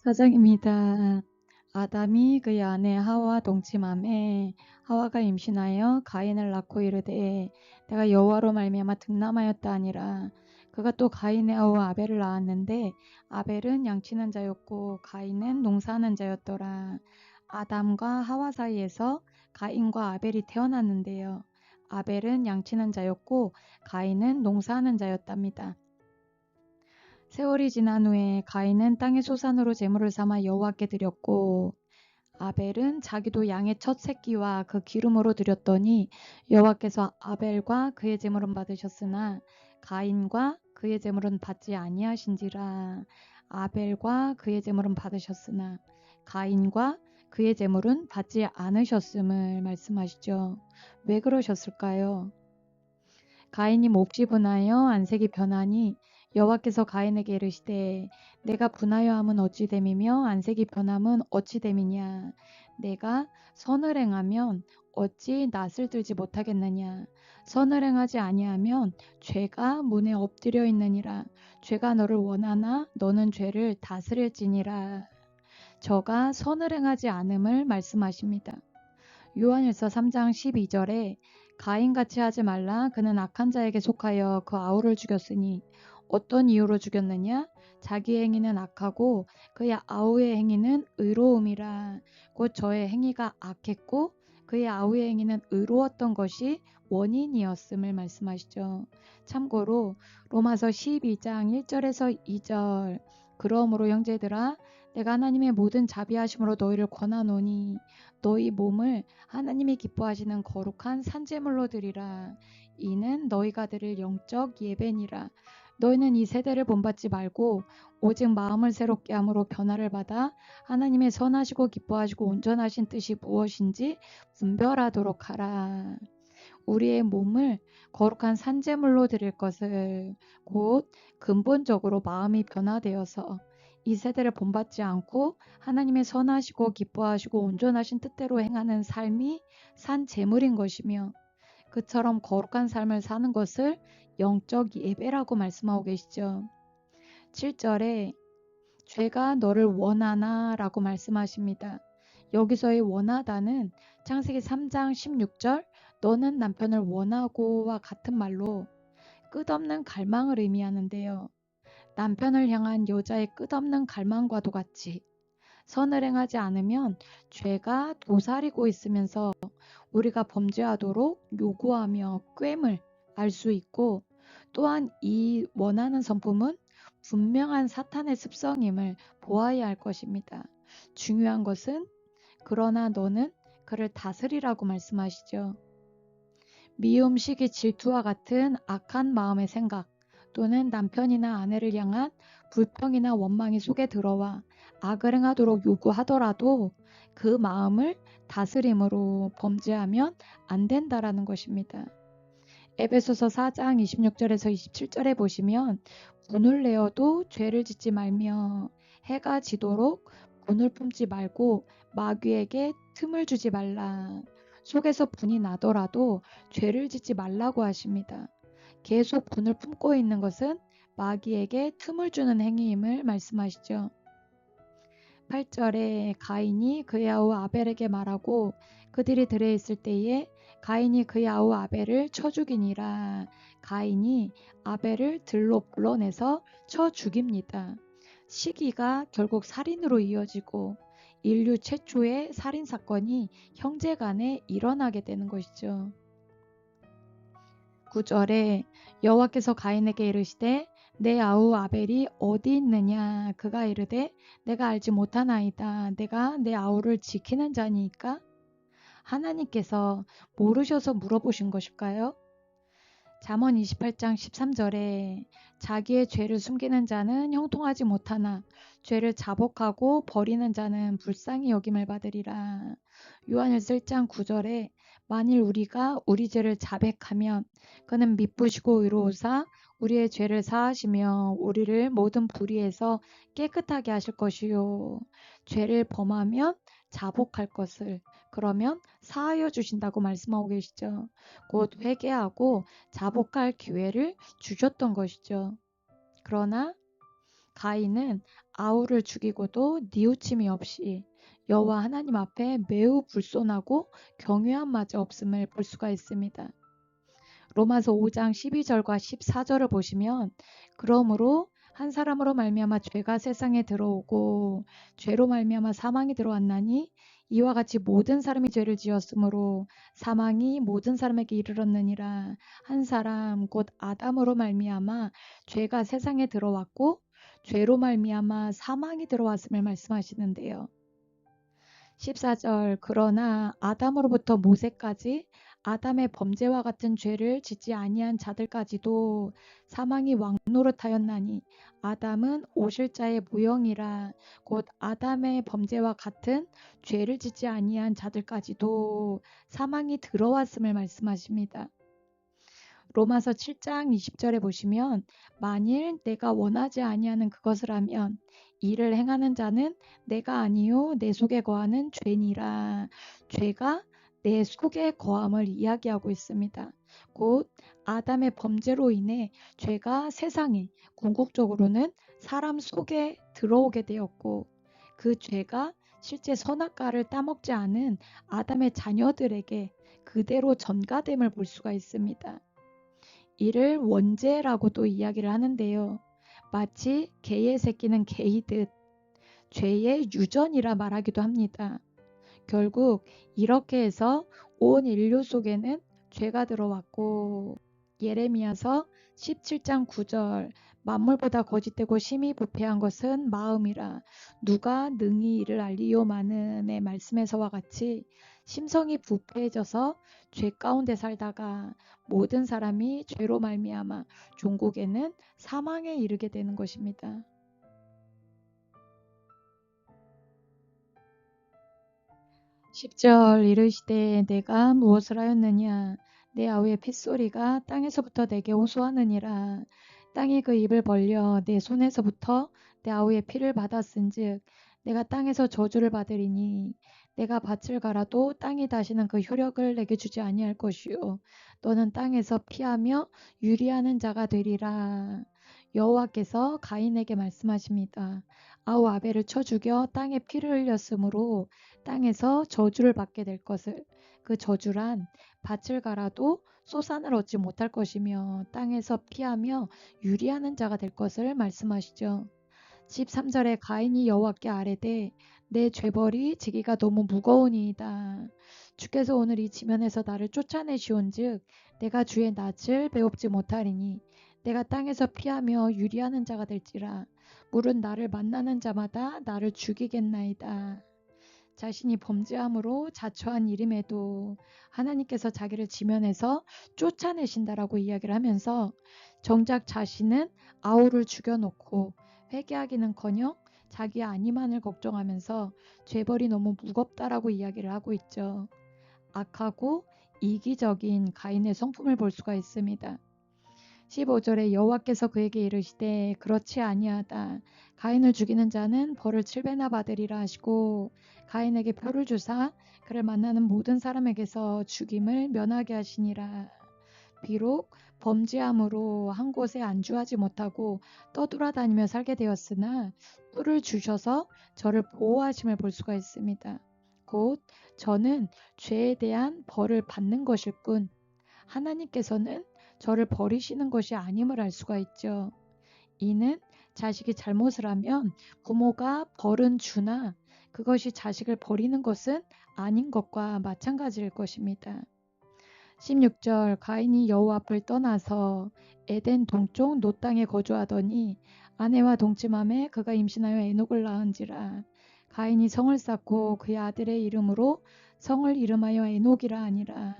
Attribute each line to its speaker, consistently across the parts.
Speaker 1: 사장입니다. 아담이 그의 아내 하와 동침함에 하와가 임신하여 가인을 낳고 이르되 내가 여호와로 말미암아 득남하였다 하니라. 그가 또 가인의 아우 아벨을 낳았는데 아벨은 양치는 자였고 가인은 농사하는 자였더라. 아담과 하와 사이에서 가인과 아벨이 태어났는데요. 아벨은 양치는 자였고 가인은 농사하는 자였답니다. 세월이 지난 후에 가인은 땅의 소산으로 제물을 삼아 여호와께 드렸고 아벨은 자기도 양의 첫 새끼와 그 기름으로 드렸더니 여호와께서 아벨과 그의 제물은 받으셨으나 가인과 그의 제물은 받지 아니하신지라. 아벨과 그의 제물은 받으셨으나 가인과 그의 제물은 받지 않으셨음을 말씀하시죠. 왜 그러셨을까요? 가인이 몹시 분하여 안색이 변하니 여호와께서 가인에게 이르시되 내가 분하여 함은 어찌 됨이며 안색이 변함은 어찌 됨이냐. 내가 선을 행하면 어찌 낯을 들지 못하겠느냐. 선을 행하지 아니하면 죄가 문에 엎드려 있느니라. 죄가 너를 원하나 너는 죄를 다스릴지니라. 저가 선을 행하지 않음을 말씀하십니다. 요한일서 3장 12절에 가인같이 하지 말라. 그는 악한 자에게 속하여 그 아우를 죽였으니 어떤 이유로 죽였느냐? 자기의 행위는 악하고 그의 아우의 행위는 의로움이라. 곧 저의 행위가 악했고 그의 아우의 행위는 의로웠던 것이 원인이었음을 말씀하시죠. 참고로 로마서 12장 1절에서 2절 그러므로 형제들아 내가 하나님의 모든 자비하심으로 너희를 권하노니 너희 몸을 하나님이 기뻐하시는 거룩한 산제물로 드리라. 이는 너희가 드릴 영적 예배니라. 너희는 이 세대를 본받지 말고 오직 마음을 새롭게 함으로 변화를 받아 하나님의 선하시고 기뻐하시고 온전하신 뜻이 무엇인지 분별하도록 하라. 우리의 몸을 거룩한 산제물로 드릴 것을 곧 근본적으로 마음이 변화되어서 이 세대를 본받지 않고 하나님의 선하시고 기뻐하시고 온전하신 뜻대로 행하는 삶이 산 제물인 것이며 그처럼 거룩한 삶을 사는 것을 영적 예배라고 말씀하고 계시죠. 7절에 죄가 너를 원하나 라고 말씀하십니다. 여기서의 원하다는 창세기 3장 16절 너는 남편을 원하고와 같은 말로 끝없는 갈망을 의미하는데요. 남편을 향한 여자의 끝없는 갈망과도 같이 선을 행하지 않으면 죄가 도사리고 있으면서 우리가 범죄하도록 요구하며 꾀을 알 수 있고 또한 이 원하는 성품은 분명한 사탄의 습성임을 보아야 할 것입니다. 중요한 것은 그러나 너는 그를 다스리라고 말씀하시죠. 미움, 시기, 질투와 같은 악한 마음의 생각 또는 남편이나 아내를 향한 불평이나 원망이 속에 들어와 악을 행하도록 요구하더라도 그 마음을 다스림으로 범죄하면 안 된다라는 것입니다. 에베소서 4장 26절에서 27절에 보시면 분을 내어도 죄를 짓지 말며 해가 지도록 분을 품지 말고 마귀에게 틈을 주지 말라. 속에서 분이 나더라도 죄를 짓지 말라고 하십니다. 계속 분을 품고 있는 것은 마귀에게 틈을 주는 행위임을 말씀하시죠. 8절에 가인이 그의 아우 아벨에게 말하고 그들이 들에 있을 때에 가인이 그의 아우 아벨을 쳐 죽이니라. 가인이 아벨을 들로 불러내서 쳐 죽입니다. 시기가 결국 살인으로 이어지고 인류 최초의 살인사건이 형제간에 일어나게 되는 것이죠. 9절에 여호와께서 가인에게 이르시되 내 아우 아벨이 어디 있느냐. 그가 이르되 내가 알지 못하나이다. 내가 내 아우를 지키는 자니까. 하나님께서 모르셔서 물어보신 것일까요? 잠언 28장 13절에 자기의 죄를 숨기는 자는 형통하지 못하나 죄를 자복하고 버리는 자는 불쌍히 여김을 받으리라. 요한일서 1장 9절에 만일 우리가 우리 죄를 자백하면 그는 미쁘시고 의로우사 우리의 죄를 사하시며 우리를 모든 불의에서 깨끗하게 하실 것이요. 죄를 범하면 자복할 것을 그러면 사하여 주신다고 말씀하고 계시죠. 곧 회개하고 자복할 기회를 주셨던 것이죠. 그러나 가인은 아우를 죽이고도 뉘우침이 없이 여호와 하나님 앞에 매우 불손하고 경외함마저 없음을 볼 수가 있습니다. 로마서 5장 12절과 14절을 보시면 그러므로 한 사람으로 말미암아 죄가 세상에 들어오고 죄로 말미암아 사망이 들어왔나니 이와 같이 모든 사람이 죄를 지었으므로 사망이 모든 사람에게 이르렀느니라. 한 사람 곧 아담으로 말미암아 죄가 세상에 들어왔고 죄로 말미암아 사망이 들어왔음을 말씀하시는데요. 14절 그러나 아담으로부터 모세까지 아담의 범죄와 같은 죄를 짓지 아니한 자들까지도 사망이 왕노릇하였나니 아담은 오실 자의 무형이라. 곧 아담의 범죄와 같은 죄를 짓지 아니한 자들까지도 사망이 들어왔음을 말씀하십니다. 로마서 7장 20절에 보시면 만일 내가 원하지 아니하는 그것을 하면 이를 행하는 자는 내가 아니요 내 속에 거하는 죄니라. 죄가 내 속에 거함을 이야기하고 있습니다. 곧 아담의 범죄로 인해 죄가 세상에 궁극적으로는 사람 속에 들어오게 되었고 그 죄가 실제 선악과를 따먹지 않은 아담의 자녀들에게 그대로 전가됨을 볼 수가 있습니다. 이를 원죄라고도 이야기를 하는데요. 마치 개의 새끼는 개이듯 죄의 유전이라 말하기도 합니다. 결국 이렇게 해서 온 인류 속에는 죄가 들어왔고 예레미야서 17장 9절 만물보다 거짓되고 심히 부패한 것은 마음이라 누가 능히 이를 알리요마는의 말씀에서와 같이 심성이 부패해져서 죄 가운데 살다가 모든 사람이 죄로 말미암아 종국에는 사망에 이르게 되는 것입니다. 10절 이르시되 내가 무엇을 하였느냐 내 아우의 핏소리가 땅에서부터 내게 호소하느니라. 땅이 그 입을 벌려 내 손에서부터 내 아우의 피를 받았은즉 내가 땅에서 저주를 받으리니 내가 밭을 갈아도 땅이 다시는 그 효력을 내게 주지 아니할 것이요 너는 땅에서 피하며 유리하는 자가 되리라. 여호와께서 가인에게 말씀하십니다. 아우 아벨을 쳐 죽여 땅에 피를 흘렸으므로 땅에서 저주를 받게 될 것을, 그 저주란 밭을 갈아도 소산을 얻지 못할 것이며 땅에서 피하며 유리하는 자가 될 것을 말씀하시죠. 13절에 가인이 여호와께 아뢰되 내 죄벌이 지기가 너무 무거우니이다. 주께서 오늘 이 지면에서 나를 쫓아내시온즉 내가 주의 낯을 배웁지 못하리니 내가 땅에서 피하며 유리하는 자가 될지라. 물은 나를 만나는 자마다 나를 죽이겠나이다. 자신이 범죄함으로 자초한 일임에도 하나님께서 자기를 지면에서 쫓아내신다라고 이야기를 하면서 정작 자신은 아우를 죽여놓고 회개하기는커녕 자기 안위만을 걱정하면서 죄벌이 너무 무겁다라고 이야기를 하고 있죠. 악하고 이기적인 가인의 성품을 볼 수가 있습니다. 15절에 여호와께서 그에게 이르시되 그렇지 아니하다. 가인을 죽이는 자는 벌을 7배나 받으리라 하시고 가인에게 표를 주사 그를 만나는 모든 사람에게서 죽임을 면하게 하시니라. 비록 범죄함으로 한 곳에 안주하지 못하고 떠돌아다니며 살게 되었으나 뿔을 주셔서 저를 보호하심을 볼 수가 있습니다. 곧 저는 죄에 대한 벌을 받는 것일 뿐 하나님께서는 저를 버리시는 것이 아님을 알 수가 있죠. 이는 자식이 잘못을 하면 부모가 벌은 주나 그것이 자식을 버리는 것은 아닌 것과 마찬가지일 것입니다. 16절 가인이 여호와 앞을 떠나서 에덴 동쪽 노 땅에 거주하더니 아내와 동침함에 그가 임신하여 에녹을 낳은지라. 가인이 성을 쌓고 그의 아들의 이름으로 성을 이름하여 에녹이라 하니라.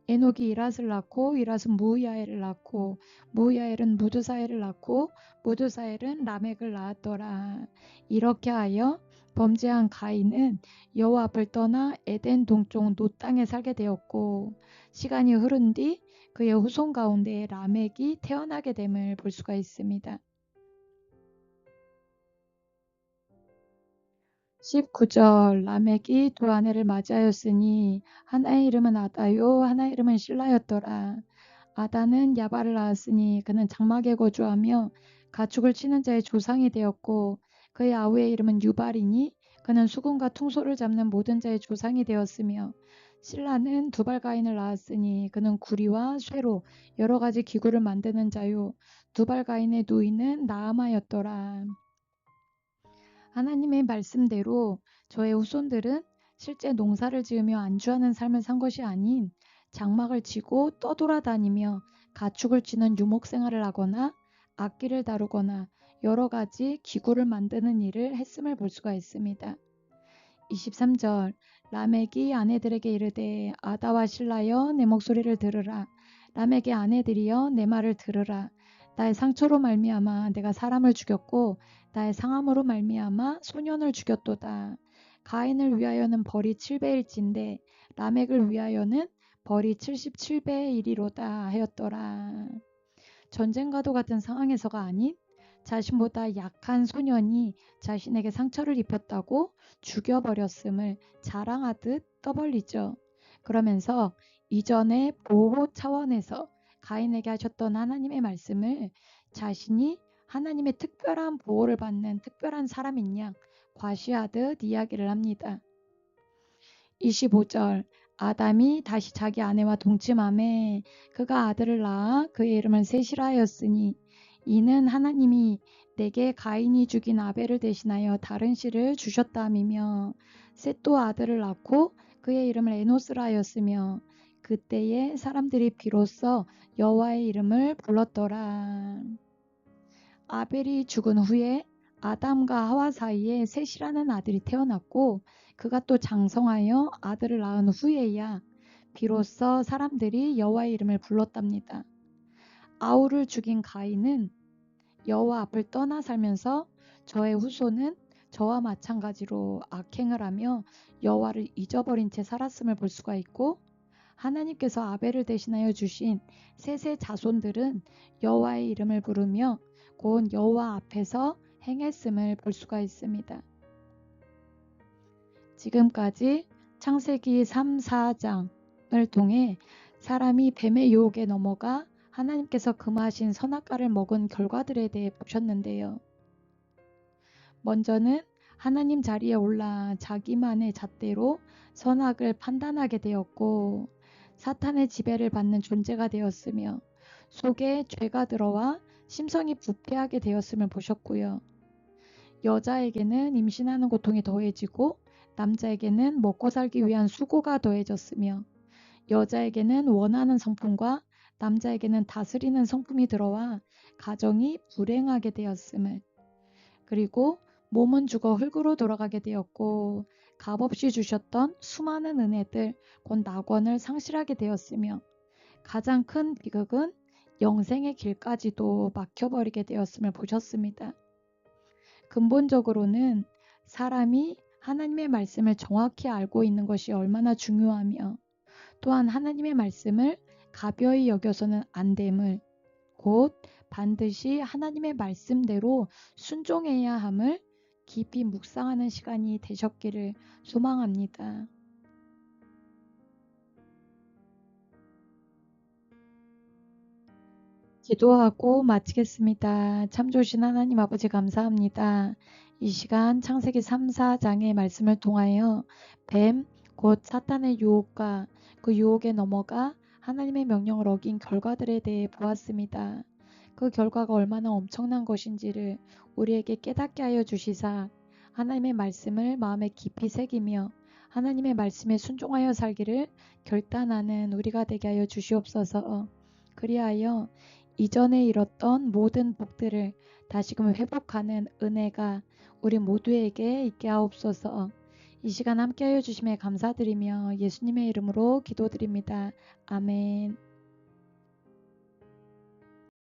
Speaker 1: 에녹이 이랏을 낳고 이랏은 무야엘을 낳고 무야엘은 무드사엘을 낳고 무드사엘은 라멕을 낳았더라. 이렇게 하여 범죄한 가인은 여호와 앞을 떠나 에덴 동쪽 노 땅에 살게 되었고 시간이 흐른 뒤 그의 후손 가운데 라멕이 태어나게 됨을 볼 수가 있습니다. 19절 라멕이 두 아내를 맞이하였으니 하나의 이름은 아다요 하나의 이름은 실라였더라. 아다는 야발을 낳았으니 그는 장막에 거주하며 가축을 치는 자의 조상이 되었고 그의 아우의 이름은 유발이니 그는 수금과 퉁소를 잡는 모든 자의 조상이 되었으며 실라는 두발가인을 낳았으니 그는 구리와 쇠로 여러 가지 기구를 만드는 자요 두발가인의 누이는 나아마였더라. 하나님의 말씀대로 저의 후손들은 실제 농사를 지으며 안주하는 삶을 산 것이 아닌 장막을 치고 떠돌아다니며 가축을 치는 유목 생활을 하거나 악기를 다루거나 여러 가지 기구를 만드는 일을 했음을 볼 수가 있습니다. 23절 라멕이 아내들에게 이르되 아다와 실라여 내 목소리를 들으라. 라멕의 아내들이여 내 말을 들으라. 나의 상처로 말미암아 내가 사람을 죽였고 나의 상함으로 말미암아 소년을 죽였도다. 가인을 위하여는 벌이 7배일진데 라멕을 위하여는 벌이 77배의 1이로다 하였더라. 전쟁과도 같은 상황에서가 아닌 자신보다 약한 소년이 자신에게 상처를 입혔다고 죽여버렸음을 자랑하듯 떠벌리죠. 그러면서 이전의 보호 차원에서 가인에게 하셨던 하나님의 말씀을 자신이 하나님의 특별한 보호를 받는 특별한 사람인 양 과시하듯 이야기를 합니다. 25절 아담이 다시 자기 아내와 동침하매 그가 아들을 낳아 그의 이름을 셋이라 하였으니 이는 하나님이 내게 가인이 죽인 아벨을 대신하여 다른 씨를 주셨다미며 셋도 아들을 낳고 그의 이름을 에노스라 하였으며 그때에 사람들이 비로소 여호와의 이름을 불렀더라. 아벨이 죽은 후에 아담과 하와 사이에 셋이라는 아들이 태어났고 그가 또 장성하여 아들을 낳은 후에야 비로소 사람들이 여호와의 이름을 불렀답니다. 아우를 죽인 가인은 여호와 앞을 떠나 살면서 저의 후손은 저와 마찬가지로 악행을 하며 여호와를 잊어버린 채 살았음을 볼 수가 있고 하나님께서 아벨을 대신하여 주신 셋의 자손들은 여호와의 이름을 부르며 곧 여호와 앞에서 행했음을 볼 수가 있습니다. 지금까지 창세기 3, 4장을 통해 사람이 뱀의 유혹에 넘어가 하나님께서 금하신 선악과를 먹은 결과들에 대해 보셨는데요. 먼저는 하나님 자리에 올라 자기만의 잣대로 선악을 판단하게 되었고 사탄의 지배를 받는 존재가 되었으며 속에 죄가 들어와 심성이 부패하게 되었음을 보셨고요. 여자에게는 임신하는 고통이 더해지고 남자에게는 먹고 살기 위한 수고가 더해졌으며 여자에게는 원하는 성품과 남자에게는 다스리는 성품이 들어와 가정이 불행하게 되었음을 그리고 몸은 죽어 흙으로 돌아가게 되었고 값없이 주셨던 수많은 은혜들 곧 낙원을 상실하게 되었으며 가장 큰 비극은 영생의 길까지도 막혀버리게 되었음을 보셨습니다. 근본적으로는 사람이 하나님의 말씀을 정확히 알고 있는 것이 얼마나 중요하며 또한 하나님의 말씀을 가벼이 여겨서는 안 됨을 곧 반드시 하나님의 말씀대로 순종해야 함을 깊이 묵상하는 시간이 되셨기를 소망합니다. 기도하고 마치겠습니다. 참 좋으신 하나님 아버지 감사합니다. 이 시간 창세기 3, 4장의 말씀을 통하여 뱀, 곧 사탄의 유혹과 그 유혹에 넘어가 하나님의 명령을 어긴 결과들에 대해 보았습니다. 그 결과가 얼마나 엄청난 것인지를 우리에게 깨닫게 하여 주시사 하나님의 말씀을 마음에 깊이 새기며 하나님의 말씀에 순종하여 살기를 결단하는 우리가 되게 하여 주시옵소서. 그리하여 이전에 잃었던 모든 복들을 다시금 회복하는 은혜가 우리 모두에게 있게 하옵소서. 이 시간 함께하여 주심에 감사드리며 예수님의 이름으로 기도드립니다. 아멘.